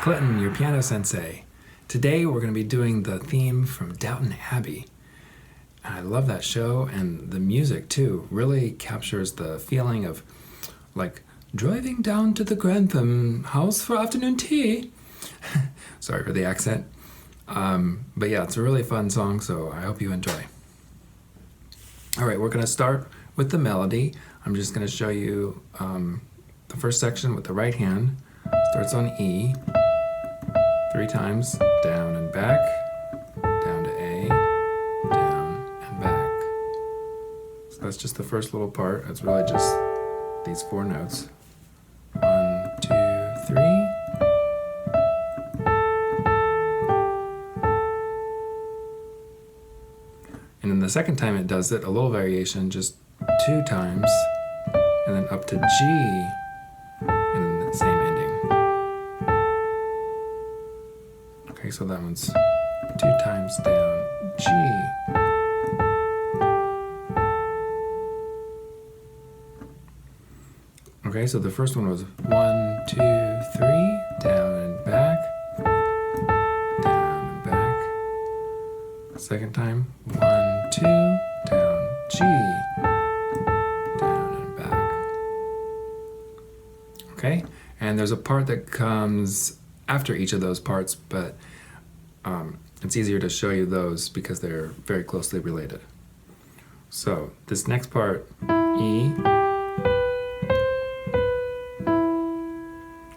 Clinton, your piano sensei. Today we're going to be doing the theme from Downton Abbey. I love that show, and the music too really captures the feeling of like driving down to the Grantham house for afternoon tea. Sorry for the accent. But yeah, it's a really fun song, so I hope you enjoy. All right, we're going to start with the melody. I'm just going to show you the first section with the right hand. Starts on E, 3 times, down and back, down to A, down and back. So that's just the first little part. It's really just these 4 notes. 1, 2, 3. And then the second time it does it, a little variation, just 2 times, and then up to G, and then the same ending. Okay, so that one's 2 times down, G. Okay, so the first one was 1, 2, 3, down and back, down and back. Second time, 1, 2, down, G, down and back. Okay, and there's a part that comes after each of those parts, but it's easier to show you those because they're very closely related. So this next part, E,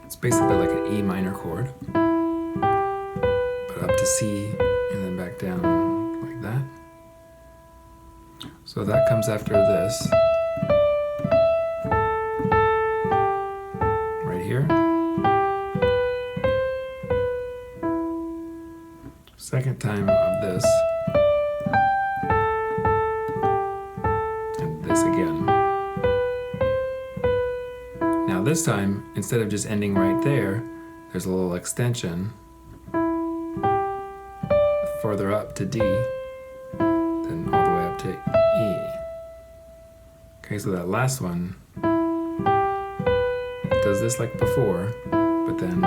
it's basically like an E minor chord, but up to C and then back down like that. So that comes after this, right here. Second time of this, and this again. Now this time, instead of just ending right there, there's a little extension further up to D, then all the way up to E. Okay, so that last one does this like before, but then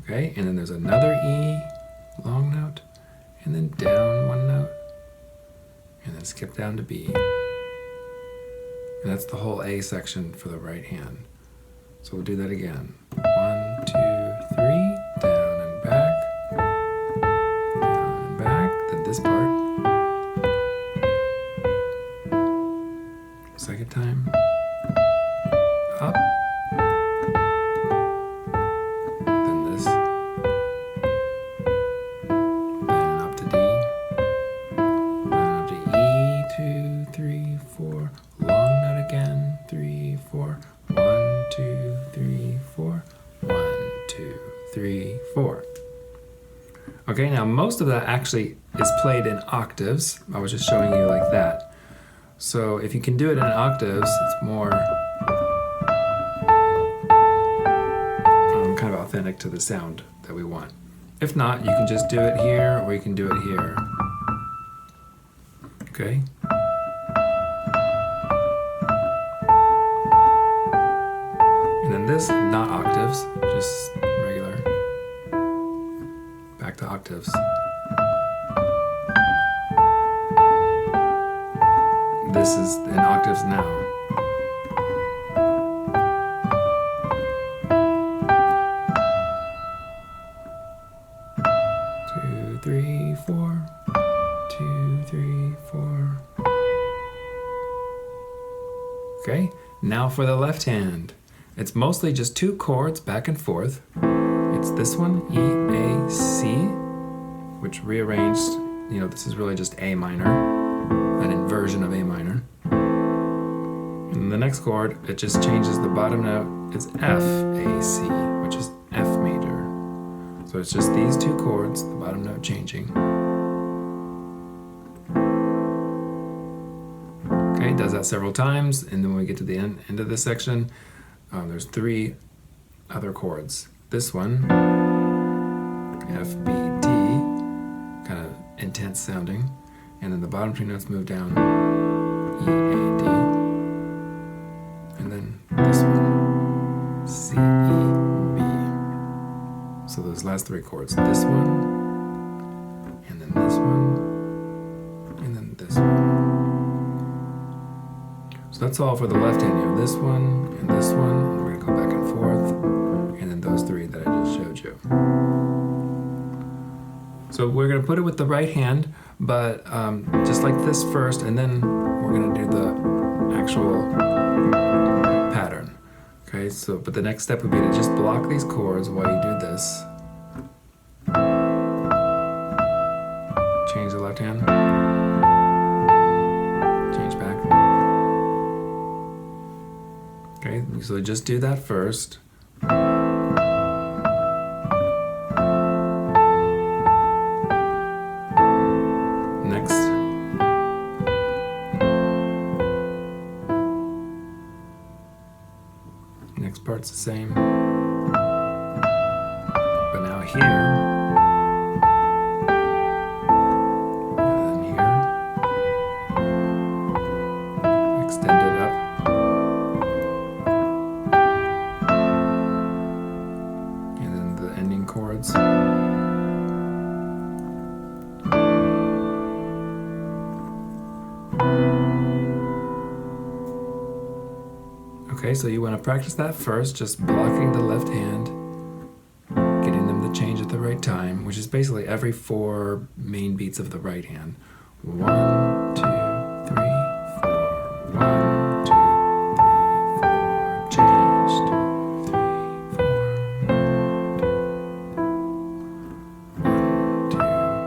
okay, and then there's another E, long note, and then down 1 note, and then skip down to B. And that's the whole A section for the right hand. So we'll do that again. 1, 2, 3, down and back, down and back, then this part. Second time, up. Okay, now most of that actually is played in octaves. I was just showing you like that. So if you can do it in octaves, it's more kind of authentic to the sound that we want. If not, you can just do it here, or you can do it here. Okay? And then this, not octaves, just regular. Back to octaves. This is in octaves now. Two, three, 4. 2, 3, 4. Okay, now for the left hand. It's mostly just 2 chords back and forth. It's this one, E, A, C, which rearranged, this is really just A minor, an inversion of A minor. And the next chord, it just changes the bottom note, it's F, A, C, which is F major. So it's just these 2 chords, the bottom note changing. Okay, does that several times, and then when we get to the end of this section, there's 3 other chords. This one, F, B, D, kind of intense sounding, and then the bottom 3 notes move down, E, A, D, last three chords. This one, and then this one, and then this one. So that's all for the left hand. You have this one, and this one, and we're gonna go back and forth, and then those three that I just showed you. So we're gonna put it with the right hand, but just like this first, and then we're gonna do the actual pattern. Okay, so, but the next step would be to just block these chords while you do this. Change the left hand. Change back. Okay, so just do that first. Next part's the same, but now here, and then here, extend it up, and then the ending chords. Okay, so you want to practice that first, just blocking the left hand, getting them to change at the right time, which is basically every 4 main beats of the right hand. 1, 2, 3, 4. 1, 2, 3, 4. Change. 2, 3, 4. 1, 2, 3,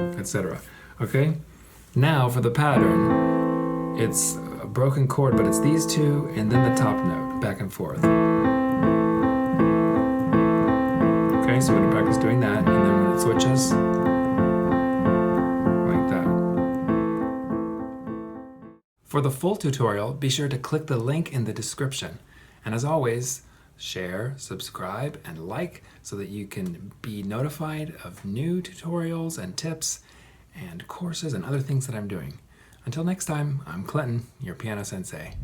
4. Etc. Okay? Now for the pattern, it's a broken chord, but it's these two and then the top note, back and forth. Okay, so we're going to practice doing that, and then when it switches, like that. For the full tutorial, be sure to click the link in the description. And as always, share, subscribe, and like so that you can be notified of new tutorials and tips and courses and other things that I'm doing. Until next time, I'm Clinton, your piano sensei.